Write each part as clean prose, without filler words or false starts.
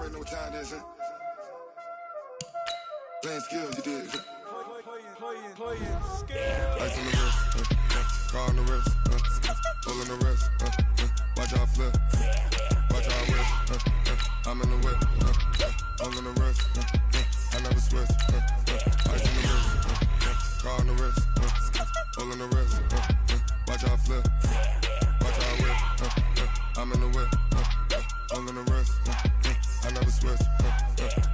already know what time it is, huh? Playing skills, you did. Playing skills. Ice on the wrist, car on the wrist, pull on the wrist, watch out flip, watch out whip, I'm in the whip, pull on the wrist, I never switch, ice on the wrist, car on the wrist, pull on the wrist, watch out flip, watch out whip, I'm in the whip, pull on the wrist, I never switch,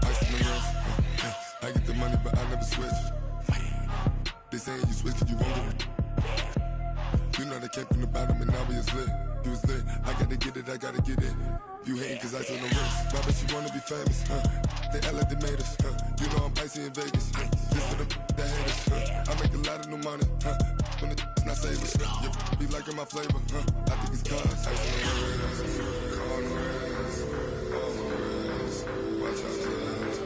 ice on the wrist, I get the money but I never switch. They saying you switch it, you won't get it. You know they came from the bottom and now we is lit. You was lit, I gotta get it, I gotta get it. You hating cause ice on the wrist. Why bet you wanna be famous, They act like they made us, You know I'm icy in Vegas, This for the that hate us, I make a lot of new money, When it's not savers, You be liking my flavor, I think it's cause ice on the wrist, car on the wrist, all on the wrist, watch out for this.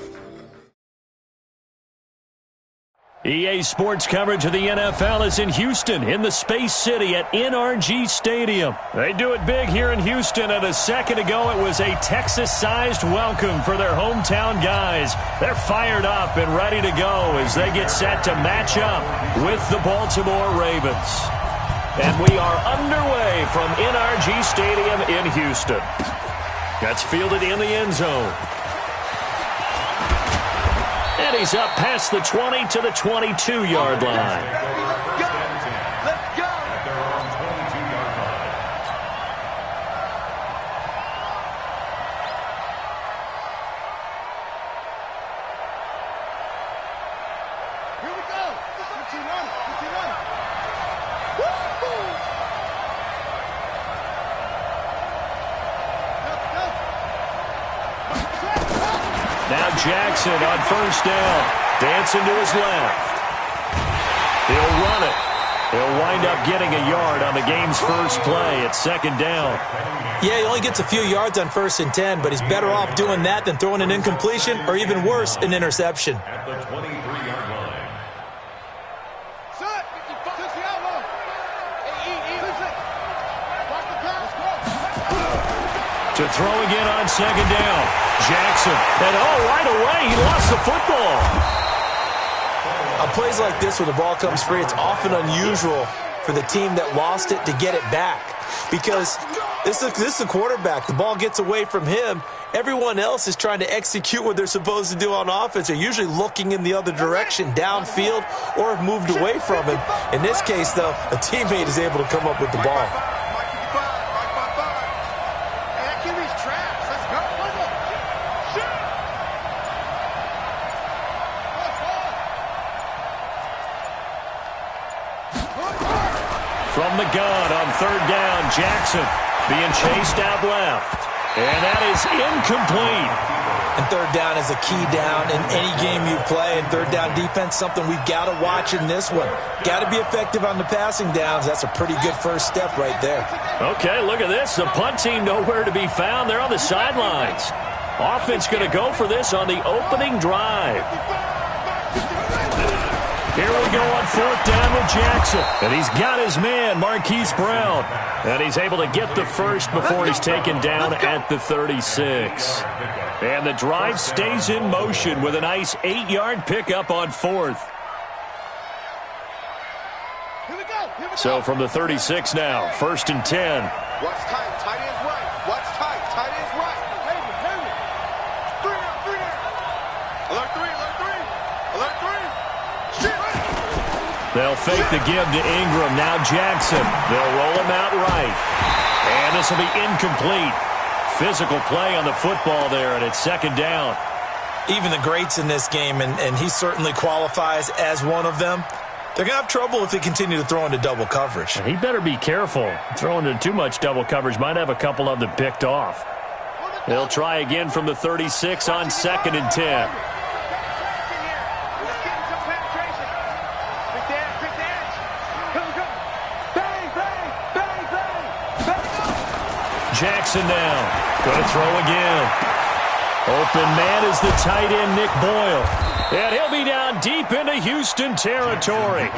EA Sports coverage of the NFL is in Houston, in the Space City at NRG Stadium. They do it big here in Houston, and a second ago it was a Texas-sized welcome for their hometown guys. They're fired up and ready to go as they get set to match up with the Baltimore Ravens. And we are underway from NRG Stadium in Houston. That's fielded in the end zone. And he's up past the 20 to the 22-yard line. Now Jackson on first down. Dancing to his left. He'll run it. He'll wind up getting a yard on the game's first play at second down. Yeah, he only gets a few yards on 1st and 10, but he's better off doing that than throwing an incompletion or even worse, an interception. At the 23-yard line. To throw again on second down. Jackson. And right away, he lost the football. On plays like this where the ball comes free, it's often unusual for the team that lost it to get it back. Because this is the quarterback. The ball gets away from him. Everyone else is trying to execute what they're supposed to do on offense. They're usually looking in the other direction, downfield, or have moved away from him. In this case, though, a teammate is able to come up with the ball. From the gun on third down, Jackson being chased out left. And that is incomplete. And third down is a key down in any game you play. And third down defense, something we've got to watch in this one. Got to be effective on the passing downs. That's a pretty good first step right there. Okay, look at this. The punt team nowhere to be found. They're on the sidelines. Offense going to go for this on the opening drive. Here we go on fourth down with Jackson. And he's got his man, Marquise Brown. And he's able to get the first before he's taken down at the 36. And the drive stays in motion with a nice 8-yard pickup on fourth. So from the 36 now, 1st and 10. Watch tight, tight ends right. Watch tight, tight ends right. Alert three. They'll fake the give to Ingram. Now Jackson. They'll roll him out right. And this will be incomplete. Physical play on the football there, and it's second down. Even the greats in this game, and he certainly qualifies as one of them, they're going to have trouble if they continue to throw into double coverage. He better be careful. Throwing into too much double coverage might have a couple of them picked off. They'll try again from the 36 on 2nd and 10. Jackson now. Going to throw again. Open man is the tight end, Nick Boyle. And he'll be down deep into Houston territory.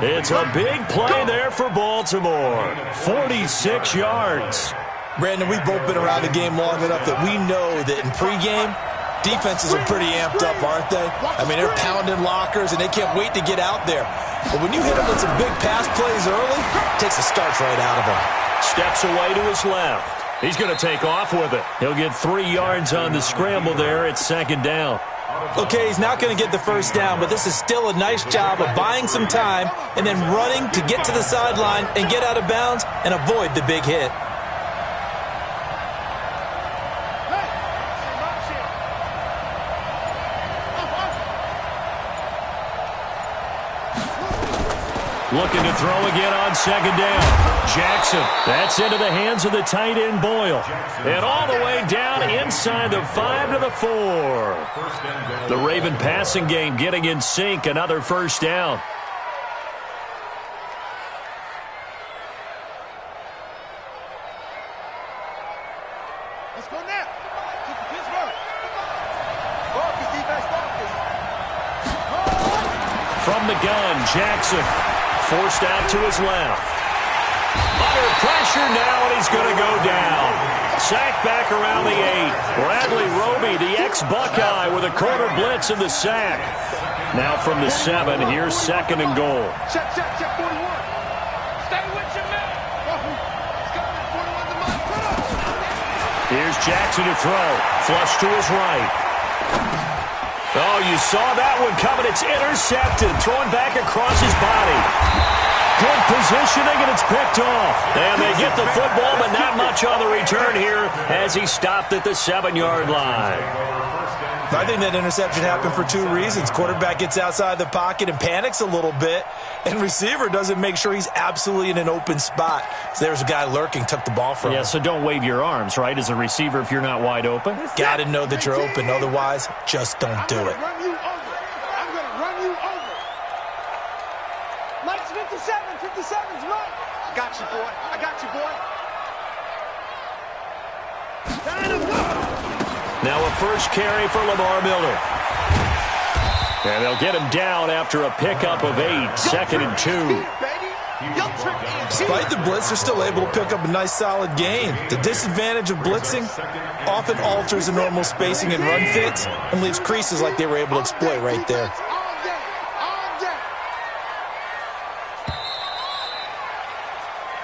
It's a big play there for Baltimore. 46 yards. Brandon, we've both been around the game long enough that we know that in pregame, defenses are pretty amped up, aren't they? I mean, they're pounding lockers, and they can't wait to get out there. But when you hit them with some big pass plays early, it takes the starch right out of them. Steps away to his left. He's going to take off with it. He'll get 3 yards on the scramble there. It's second down. Okay, he's not going to get the first down, but this is still a nice job of buying some time and then running to get to the sideline and get out of bounds and avoid the big hit. Looking to throw again on second down. Jackson, that's into the hands of the tight end Boyle. And all the way down inside the 5 to the 4. The Raven passing game getting in sync, another first down. Let's go now. From the gun, Jackson forced out to his left. Under pressure now, and he's going to go down. Sacked back around the 8. Bradley Roby, the ex-Buckeye, with a quarter blitz in the sack. Now from the 7, here's second and goal. Check, 41. Stay with your man. Let's go. 41's the mark. Here's Jackson to throw. Flush to his right. Oh, you saw that one coming. It's intercepted. Thrown back across his body. Good positioning, and it's picked off. And they get the football, but not much on the return here as he stopped at the 7-yard line. I think that interception happened for 2 reasons. Quarterback gets outside the pocket and panics a little bit, and receiver doesn't make sure he's absolutely in an open spot. So there's a guy lurking, took the ball from him. Yeah, so don't wave your arms, right, as a receiver if you're not wide open. Got to know that you're open. Otherwise, just don't do it. I'm going to run you over. Mike's 57. 57's Mike. I got you, boy. I got you, boy. Now a first carry for Lamar Miller. And they'll get him down after a pickup of 8, second and 2. Despite the blitz, they're still able to pick up a nice solid gain. The disadvantage of blitzing often alters the normal spacing and run fits and leaves creases like they were able to exploit right there.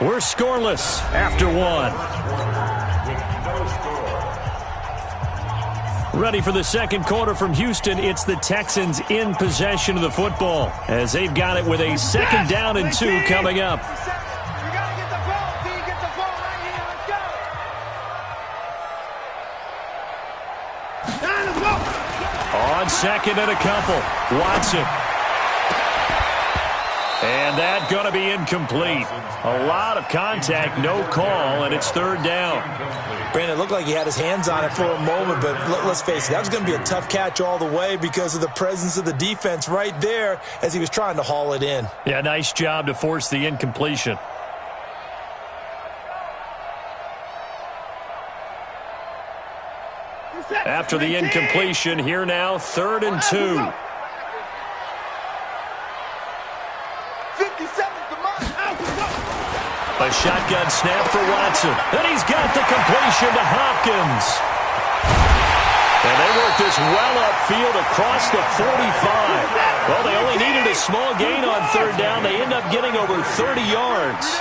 We're scoreless after 1. Ready for the second quarter from Houston. It's the Texans in possession of the football as they've got it with a second down and 2 coming up. On second and a couple, Watson. And that going to be incomplete. A lot of contact, no call, and it's third down. Brandon, it looked like he had his hands on it for a moment, but let's face it, that was going to be a tough catch all the way because of the presence of the defense right there as he was trying to haul it in. Yeah, nice job to force the incompletion. After the incompletion, here now, third and 2. A shotgun snap for Watson. And he's got the completion to Hopkins. And they work this well upfield across the 45. Well, they only needed a small gain on third down. They end up getting over 30 yards.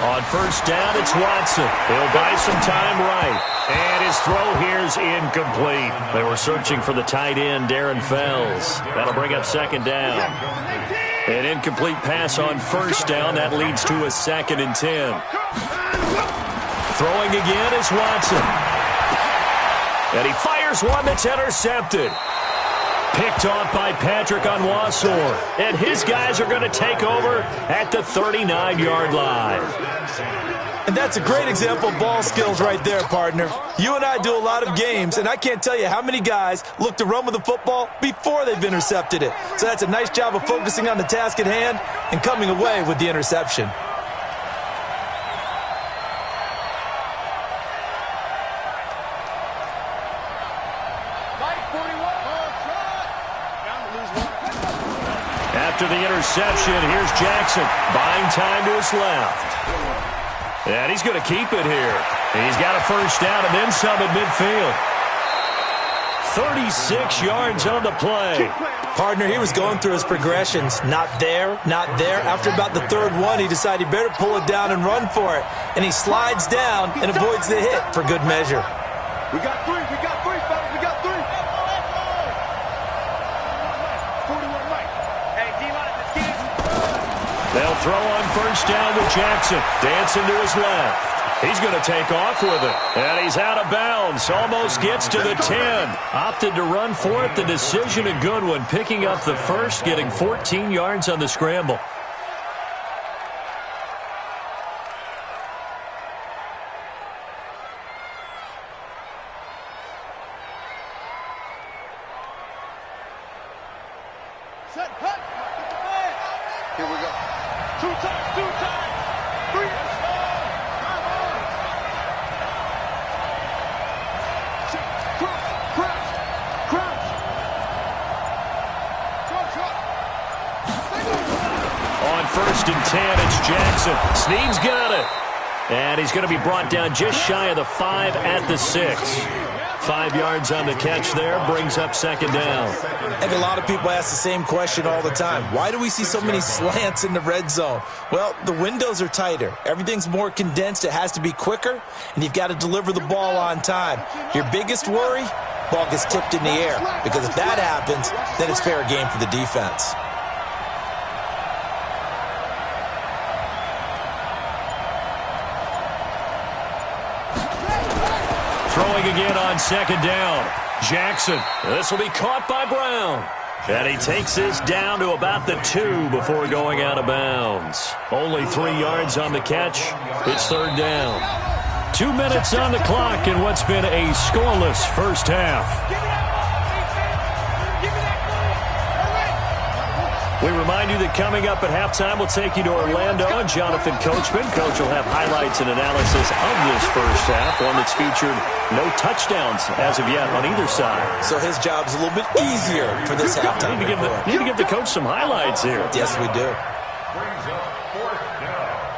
On first down, it's Watson. He'll buy some time right. And his throw here's incomplete. They were searching for the tight end, Darren Fells. That'll bring up second down. An incomplete pass on first down. That leads to a second and 10. Throwing again is Watson. And he fires one that's intercepted. Picked off by Patrick Onwuasor. And his guys are going to take over at the 39-yard line. And that's a great example of ball skills right there, partner. You and I do a lot of games, and I can't tell you how many guys look to run with the football before they've intercepted it. So that's a nice job of focusing on the task at hand and coming away with the interception. Mike, 41. Down to lose one. interception. Here's Jackson, buying time to his left. And he's going to keep it here. He's got a first down and then some at midfield. 36 yards on the play. Partner, he was going through his progressions. Not there, not there. After about the third one, he decided he better pull it down and run for it. And he slides down and avoids the hit for good measure. We got three, fellas, we got three. 41 Mike. Hey, D-line, let's get it. They'll throw on first down with Jackson. Dancing to his left. He's going to take off with it. And he's out of bounds. Almost gets to the 10. Opted to run for it. The decision a good one. Picking up the first, getting 14 yards on the scramble. Set, hut. Here we go. Two times. Three. On first and 10, it's Jackson. Snead's got it. And he's going to be brought down just shy of the 5 at the 6. 5 yards on the catch there, brings up second down. I think a lot of people ask the same question all the time. Why do we see so many slants in the red zone? Well, the windows are tighter. Everything's more condensed. It has to be quicker, and you've got to deliver the ball on time. Your biggest worry? Ball gets tipped in the air, because if that happens, then it's fair game for the defense. Throwing again on second down. Jackson. This will be caught by Brown. And he takes this down to about the 2 before going out of bounds. Only 3 yards on the catch. It's third down. 2 minutes on the clock in what's been a scoreless first half. We remind you that coming up at halftime, we'll take you to Orlando and Jonathan Coachman. Coach will have highlights and analysis of this first half, one that's featured no touchdowns as of yet on either side. So his job's a little bit easier for this halftime. You need to give the coach some highlights here. Yes, we do. Brings up fourth down.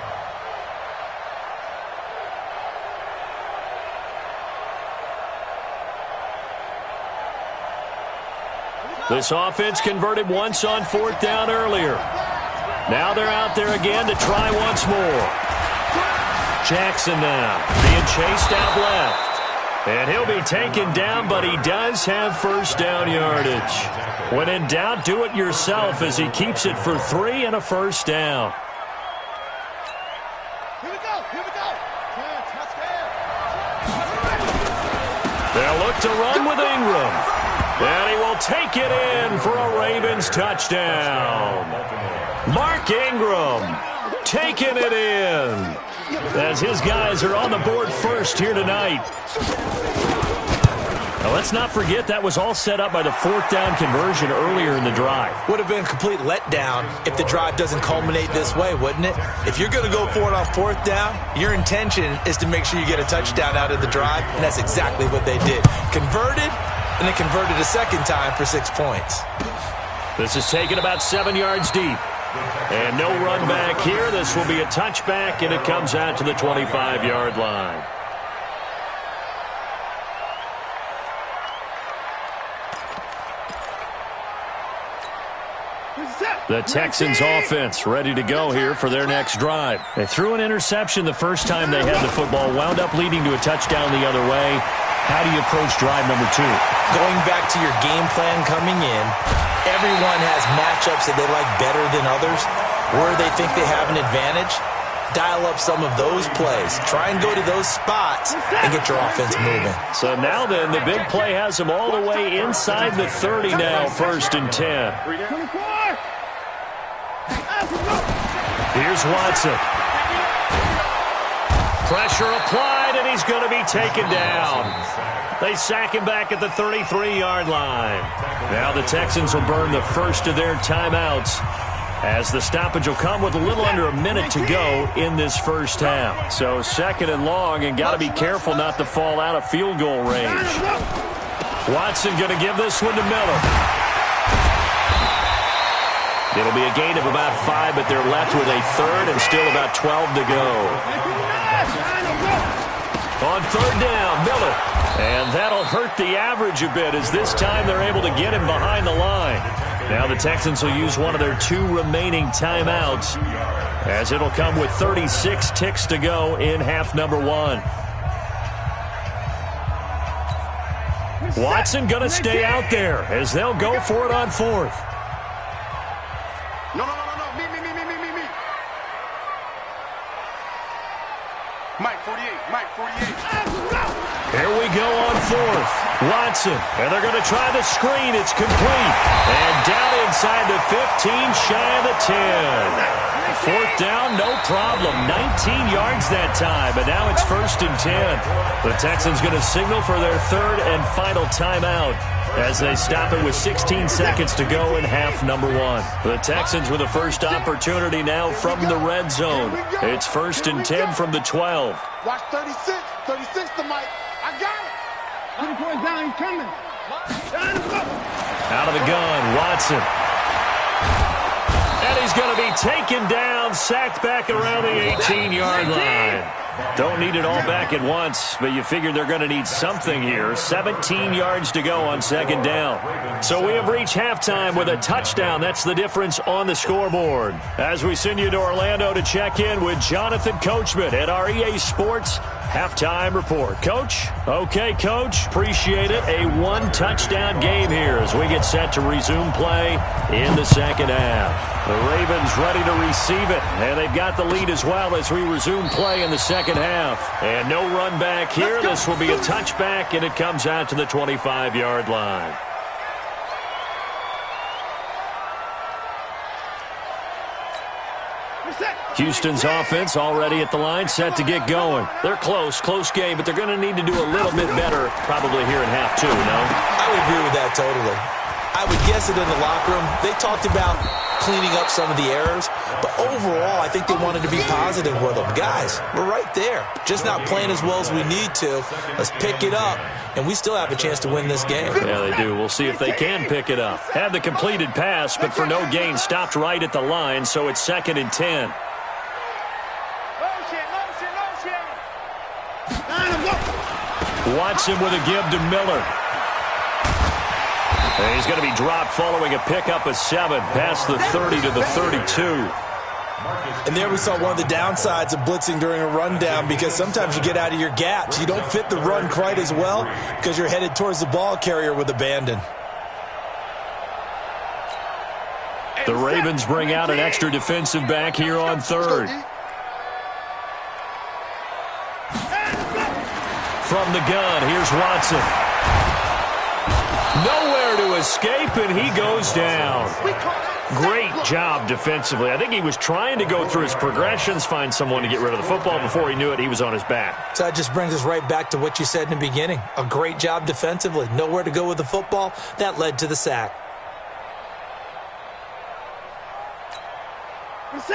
This offense converted once on fourth down earlier. Now they're out there again to try once more. Jackson now being chased out left. And he'll be taken down, but he does have first down yardage. When in doubt, do it yourself as he keeps it for 3 and a first down. Here we go. They'll look to run with Ingram. And he will take it in for a Ravens touchdown. Mark Ingram taking it in as his guys are on the board first here tonight. Now, let's not forget that was all set up by the fourth down conversion earlier in the drive. Would have been a complete letdown if the drive doesn't culminate this way, wouldn't it? If you're going to go for it on fourth down, your intention is to make sure you get a touchdown out of the drive, and that's exactly what they did. Converted, and they converted a second time for 6 points. This is taken about 7 yards deep. And no run back here. This will be a touchback, and it comes out to the 25-yard line. The Texans offense ready to go here for their next drive. They threw an interception the first time they had the football, wound up leading to a touchdown the other way. How do you approach drive number 2? Going back to your game plan coming in, everyone has matchups that they like better than others, where they think they have an advantage. Dial up some of those plays. Try and go to those spots and get your offense moving. So now then, the big play has them all the way inside the 30 now, first and 10. Here's Watson. Pressure applied, and he's going to be taken down. They sack him back at the 33-yard line. Now the Texans will burn the first of their timeouts, as the stoppage will come with a little under a minute to go in this first half. So second and long, and got to be careful not to fall out of field goal range. Watson going to give this one to Miller. It'll be a gain of about 5, but they're left with a third and still about 12 to go. On third down, Miller. And that'll hurt the average a bit as this time they're able to get him behind the line. Now the Texans will use one of their 2 remaining timeouts as it'll come with 36 ticks to go in half number 1. Watson going to stay out there as they'll go for it on fourth. No. Me. Mike 48. Here we go on fourth. Watson, and they're going to try the screen. It's complete. And down inside the 15, shy of the 10. Fourth down, no problem. 19 yards that time, but now it's first and 10. The Texans going to signal for their third and final timeout as they stop it with 16 seconds to go in half number 1. The Texans with the first opportunity now from the red zone. It's first and 10 from the 12. Watch 36 to Mike. I got it. 24 down, he's coming. Out of the gun, Watson. And he's going to be taken down, sacked back around the 18-yard line. Don't need it all back at once, but you figure they're going to need something here. 17 yards to go on second down. So we have reached halftime with a touchdown. That's the difference on the scoreboard. As we send you to Orlando to check in with Jonathan Coachman at our EA Sports Halftime Report. Coach? Okay, Coach. Appreciate it. A 1-touchdown game here as we get set to resume play in the second half. The Ravens ready to receive it, and they've got the lead as well as we resume play in the second half. And no run back here. This will be a touchback, and it comes out to the 25-yard line. Houston's offense already at the line, set to get going. They're close game, but they're going to need to do a little bit better probably here in half 2, no? I would agree with that totally. I would guess it in the locker room. They talked about cleaning up some of the errors, but overall, I think they wanted to be positive with them. Guys, we're right there. Just not playing as well as we need to. Let's pick it up, and we still have a chance to win this game. Yeah, they do. We'll see if they can pick it up. Had the completed pass, but for no gain, stopped right at the line, so it's second and 10. Watson with a give to Miller. And he's going to be dropped following a pickup of 7 past the 30 to the 32. And there we saw one of the downsides of blitzing during a rundown, because sometimes you get out of your gaps. You don't fit the run quite as well because you're headed towards the ball carrier with abandon. The Ravens bring out an extra defensive back here on third. From the gun, here's Watson. Nowhere to escape, and he goes down. Great job defensively. I think he was trying to go through his progressions, find someone to get rid of the football. Before he knew it, he was on his back. So that just brings us right back to what you said in the beginning. A great job defensively. Nowhere to go with the football. That led to the sack.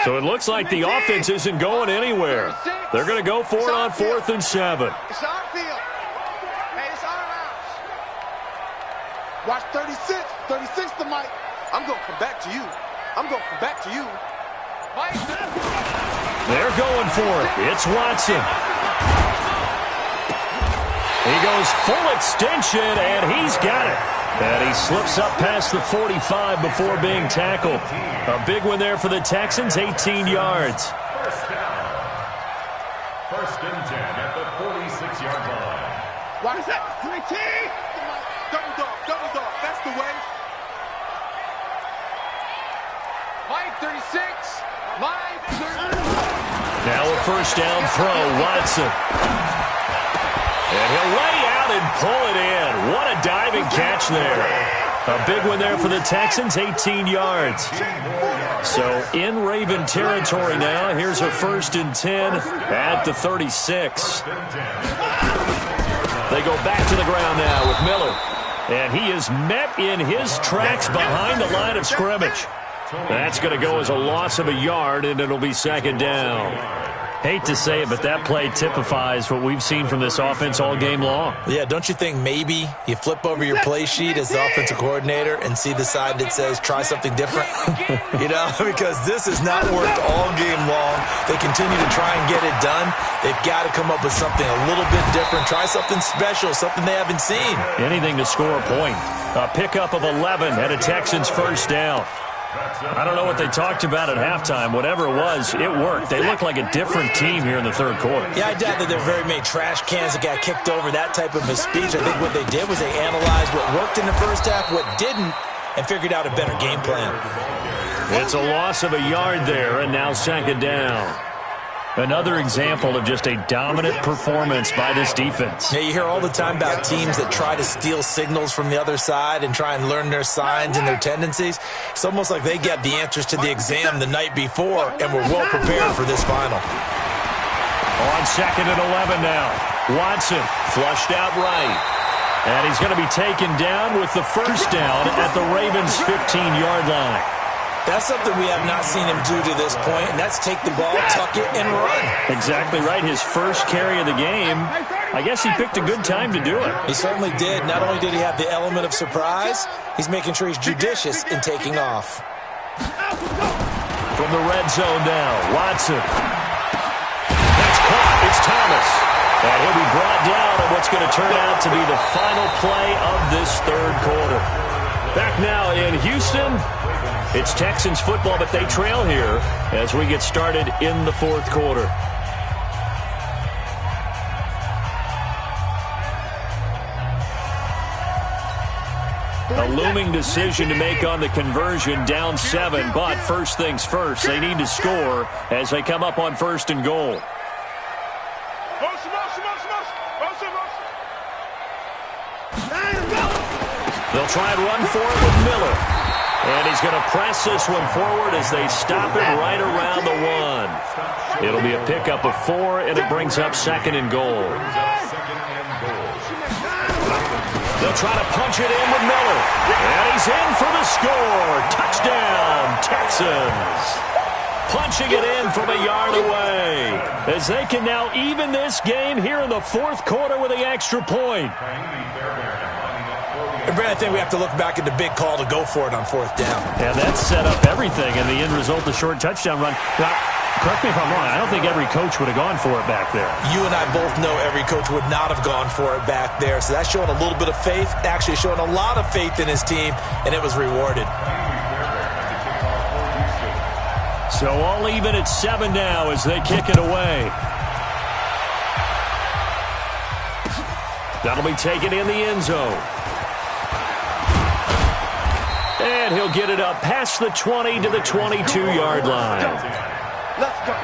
So it looks like the offense isn't going anywhere. They're going to go for it on 4th and 7. It's our field. Hey, it's our house. Watch 36 to Mike. I'm going to come back to you. Mike. They're going for it. It's Watson. He goes full extension, and he's got it. And he slips up past the 45 before being tackled. A big one there for the Texans, 18 yards. First and 10 at the 46-yard line. What is that? 3 T. Double dog. That's the way. Mike 36. Mike 36. Now a first down throw, Watson. And he'll lay out and pull it in. What a diving catch there. A big one there for the Texans, 18 yards. So in Raven territory now. Here's a first and 10 at the 36. They go back to the ground now with Miller. And he is met in his tracks behind the line of scrimmage. That's going to go as a loss of a yard, and it'll be second down. Hate to say it, but that play typifies what we've seen from this offense all game long. Yeah, don't you think maybe you flip over your play sheet as the offensive coordinator and see the side that says try something different? Because this has not worked all game long. They continue to try and get it done. They've got to come up with something a little bit different. Try something special, something they haven't seen. Anything to score a point. A pickup of 11 and a Texans first down. I don't know what they talked about at halftime. Whatever it was, it worked. They look like a different team here in the third quarter. Yeah, I doubt that there were very many trash cans that got kicked over, that type of a speech. I think what they did was they analyzed what worked in the first half, what didn't, and figured out a better game plan. It's a loss of a yard there, and now second down. Another example of just a dominant performance by this defense. Yeah, you hear all the time about teams that try to steal signals from the other side and try and learn their signs and their tendencies. It's almost like they got the answers to the exam the night before and were well prepared for this final. On second and 11 now. Watson flushed out right. And he's going to be taken down with the first down at the Ravens' 15-yard line. That's something we have not seen him do to this point, and that's take the ball, tuck it, and run. Exactly right. His first carry of the game. I guess he picked a good time to do it. He certainly did. Not only did he have the element of surprise, he's making sure he's judicious in taking off. From the red zone now, Watson. That's caught. It's Thomas. And he'll be brought down on what's going to turn out to be the final play of this third quarter. Back now in Houston. It's Texans football, but they trail here as we get started in the fourth quarter. A looming decision to make on the conversion, down 7, but first things first, they need to score as they come up on first and goal. They'll try and run for it with Miller. And he's going to press this one forward as they stop it right around the 1. It'll be a pickup of 4, and it brings up second and goal. They'll try to punch it in with Miller. And he's in for the score. Touchdown, Texans. Punching it in from a yard away as they can now even this game here in the fourth quarter with the extra point. And Brad, I think we have to look back at the big call to go for it on fourth down. And that set up everything, and the end result, the short touchdown run. Now, correct me if I'm wrong, I don't think every coach would have gone for it back there. You and I both know every coach would not have gone for it back there, so that's showing a little bit of faith, actually showing a lot of faith in his team, and it was rewarded. So all even at 7 now as they kick it away. That'll be taken in the end zone. And he'll get it up past the 20 to the 22-yard line. Let's go.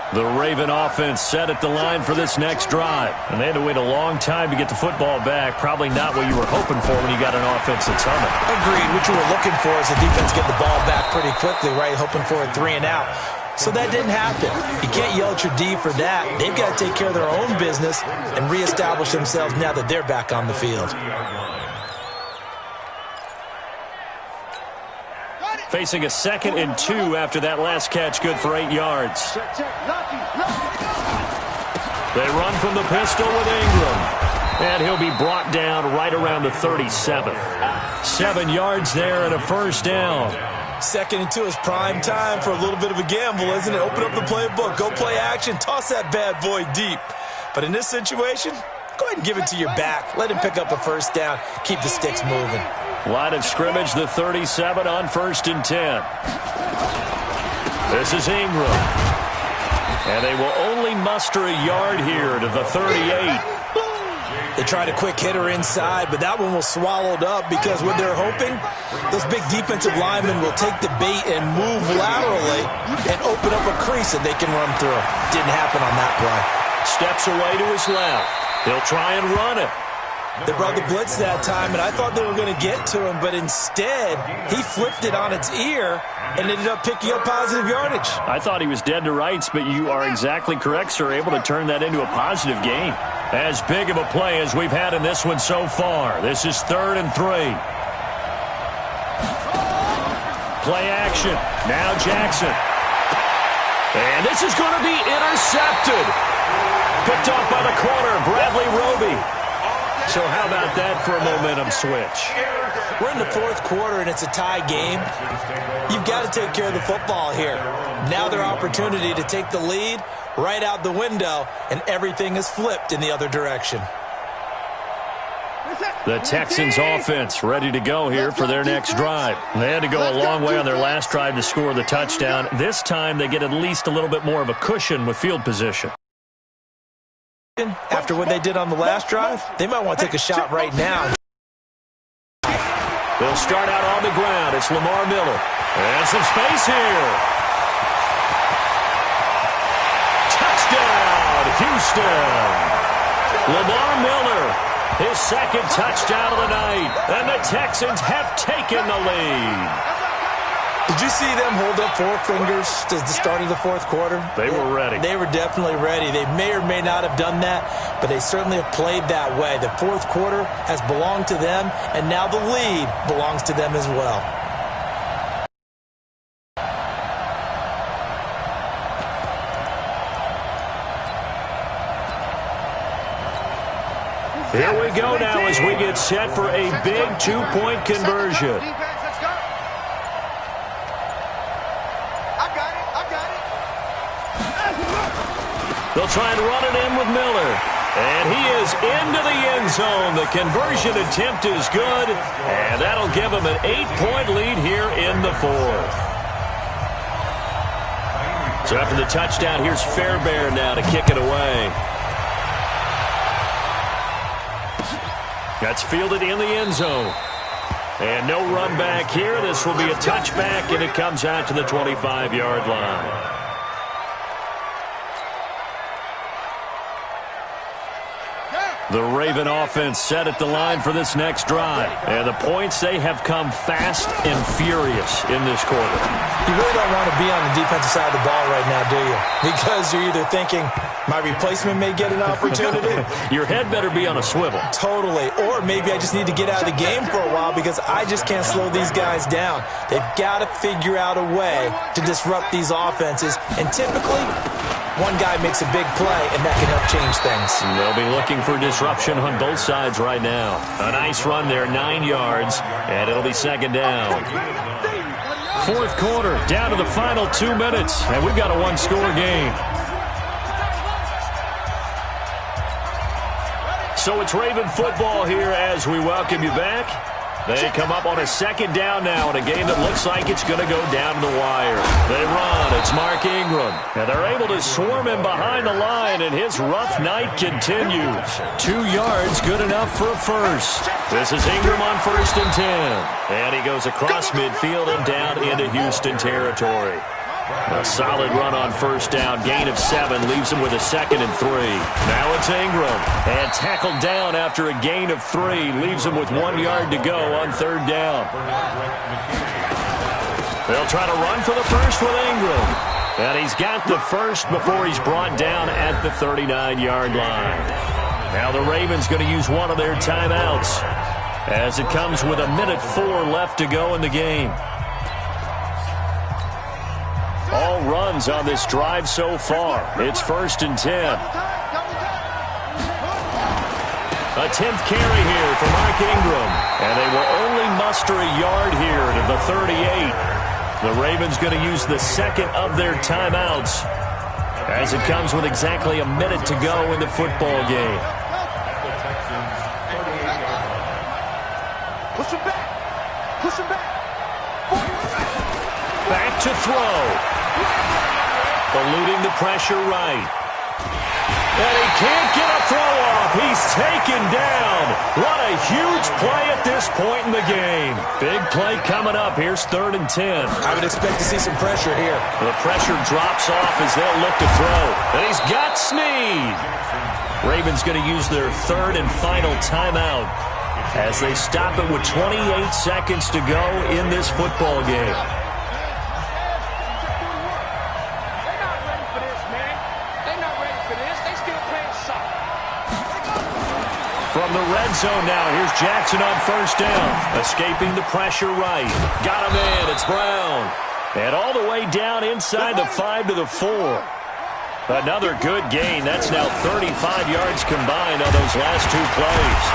The Raven offense set at the line for this next drive. And they had to wait a long time to get the football back. Probably not what you were hoping for when you got an offense that's humming. Agreed. What you were looking for is the defense get the ball back pretty quickly, right? Hoping for a 3 and out. So that didn't happen. You can't yell at your D for that. They've got to take care of their own business and reestablish themselves now that they're back on the field. Facing a 2nd and 2 after that last catch, good for 8 yards. They run from the pistol with Ingram. And he'll be brought down right around the 37. 7 yards there and a first down. 2nd and 2 is prime time for a little bit of a gamble, isn't it? Open up the playbook, go play action, toss that bad boy deep. But in this situation, go ahead and give it to your back. Let him pick up a first down, keep the sticks moving. Line of scrimmage, the 37 on 1st and 10. This is Ingram. And they will only muster a yard here to the 38. They tried a quick hitter inside, but that one was swallowed up because what they're hoping, those big defensive linemen will take the bait and move laterally and open up a crease that they can run through. Didn't happen on that play. Steps away to his left. He'll try and run it. They brought the blitz that time, and I thought they were going to get to him, but instead, he flipped it on its ear and ended up picking up positive yardage. I thought he was dead to rights, but you are exactly correct, sir, able to turn that into a positive gain. As big of a play as we've had in this one so far. This is 3rd and 3. Play action. Now Jackson. And this is going to be intercepted. Picked off by the corner, Bradley Roby. So how about that for a momentum switch? We're in the fourth quarter, and it's a tie game. You've got to take care of the football here. Now their opportunity to take the lead right out the window, and everything is flipped in the other direction. The Texans offense ready to go here for their next drive. They had to go a long way on their last drive to score the touchdown. This time they get at least a little bit more of a cushion with field position. After what they did on the last drive, they might want to take a shot right now. They'll start out on the ground. It's Lamar Miller. And some space here. Touchdown, Houston. Lamar Miller, his second touchdown of the night. And the Texans have taken the lead. Did you see them hold up four fingers at the start of the fourth quarter? They were ready. They were definitely ready. They may or may not have done that, but they certainly have played that way. The fourth quarter has belonged to them, and now the lead belongs to them as well. Here we go now as we get set for a big two-point conversion. They'll try and run it in with Miller. And he is into the end zone. The conversion attempt is good. And that'll give him an 8-point lead here in the fourth. So after the touchdown, here's Fairbairn now to kick it away. That's fielded in the end zone. And no run back here. This will be a touchback, and it comes out to the 25-yard line. The Raven offense set at the line for this next drive. And the points, they have come fast and furious in this quarter. You really don't want to be on the defensive side of the ball right now, do you? Because you're either thinking, my replacement may get an opportunity. Your head better be on a swivel. Totally. Or maybe I just need to get out of the game for a while because I just can't slow these guys down. They've got to figure out a way to disrupt these offenses. And typically, one guy makes a big play, and that can help change things. They'll be looking for disruption on both sides right now. A nice run there, 9 yards, and it'll be second down. Fourth quarter, down to the final 2 minutes, and we've got a one-score game. So it's Raven football here as we welcome you back. They come up on a second down now in a game that looks like it's going to go down to the wire. They run. It's Mark Ingram. And they're able to swarm him behind the line, and his rough night continues. 2 yards, good enough for a first. This is Ingram on 1st and 10. And he goes across midfield and down into Houston territory. A solid run on first down. Gain of 7 leaves him with a 2nd and 3. Now it's Ingram. And tackled down after a gain of 3. Leaves him with 1 yard to go on 3rd down. They'll try to run for the first with Ingram. And he's got the first before he's brought down at the 39-yard line. Now the Ravens going to use one of their timeouts as it comes with 1:04 left to go in the game. All runs on this drive so far. It's 1st and 10. A 10th carry here for Mark Ingram. And they will only muster a yard here to the 38. The Ravens going to use the second of their timeouts as it comes with exactly a minute to go in the football game. Push him back. Push him back. Back to throw. Eluding the pressure right. And he can't get a throw off. He's taken down. What a huge play at this point in the game. Big play coming up. Here's 3rd and 10. I would expect to see some pressure here. The pressure drops off as they'll look to throw. And he's got Snead. Ravens going to use their 3rd and final timeout as they stop it with 28 seconds to go in this football game. From the red zone now, here's Jackson on first down. Escaping the pressure right. Got him in. It's Brown. And all the way down inside the 5 to the 4. Another good gain. That's now 35 yards combined on those last 2 plays.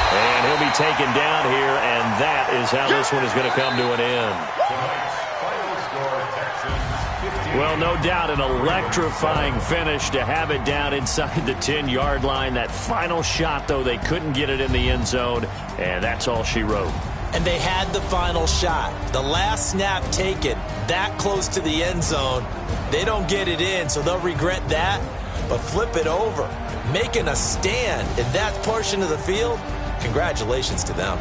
And he'll be taken down here, and that is how this one is going to come to an end. Well, no doubt an electrifying finish to have it down inside the 10-yard line. That final shot, though, they couldn't get it in the end zone, and that's all she wrote. And they had the final shot. The last snap taken that close to the end zone. They don't get it in, so they'll regret that. But flip it over, making a stand in that portion of the field, congratulations to them.